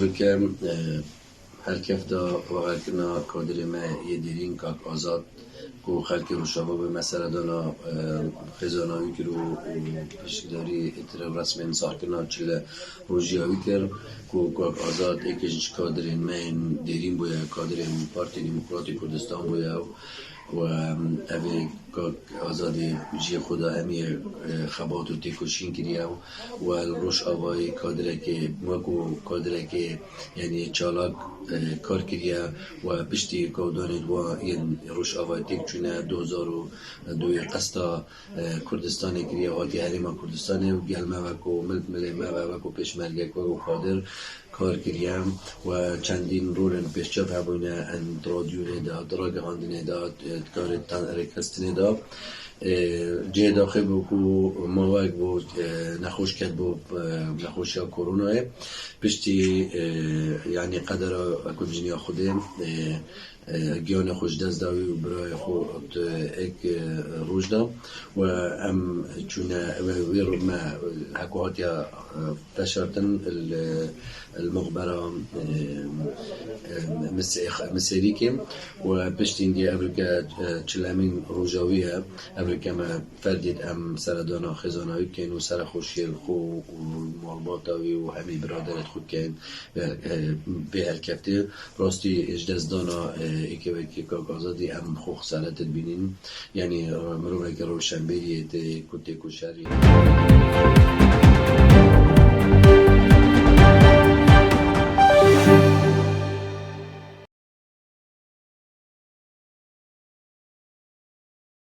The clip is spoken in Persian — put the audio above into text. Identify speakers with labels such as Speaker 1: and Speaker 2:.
Speaker 1: افریقا هر کفتا وقت کنا کادر ما یه دیرین کاک آزاد کو خلق روشابا به مسئله دانا خزاناوی کرو پیشگداری اترام رسم انصار کنا چل روژیاوی کر کو کاک آزاد ایکش کادرین من دیرین بویا کادرین پارتی دموکراتی کردستان بویا و اوی کاک آزادی جی خدا امی خبات و تکوشین کریا و روش آوای کادره که موکو کادره که یعنی چالاک کار کریا و پشتی کودانید و این روش آوای تک چونه 2002 قسطا کردستان کریا و حریم کردستان و گلمه وکو ملمه وکو پشمرگه و قادر کار کریم و چندین رولن پیشچپ هبونه ان رادیونه دا دراگ هاندینه دا کار رکستینه دا جه داخل بو کو مواق بو نخوش کرد بو نخوشی ها کروناه پشتی یعنی قدر اکو جنیا خودم گیان خوش دست داوی و برای خود ایک روش دا و ام چونه ویر ما حکوهاتیا فشارتن المقبرة مسيريكي وبشتين دي أمريكا تشلامين روجاوية أمريكا ما فردت أم سردانا خزاناوي كان وسر خوشي الخو ومالباطاوي وهمي برادرت خود كان بهالكفتي راستي اجدازدانا إيكي كاكازادي أم خوخ سالت البنين يعني مرومك روشنبيري كنت كشاري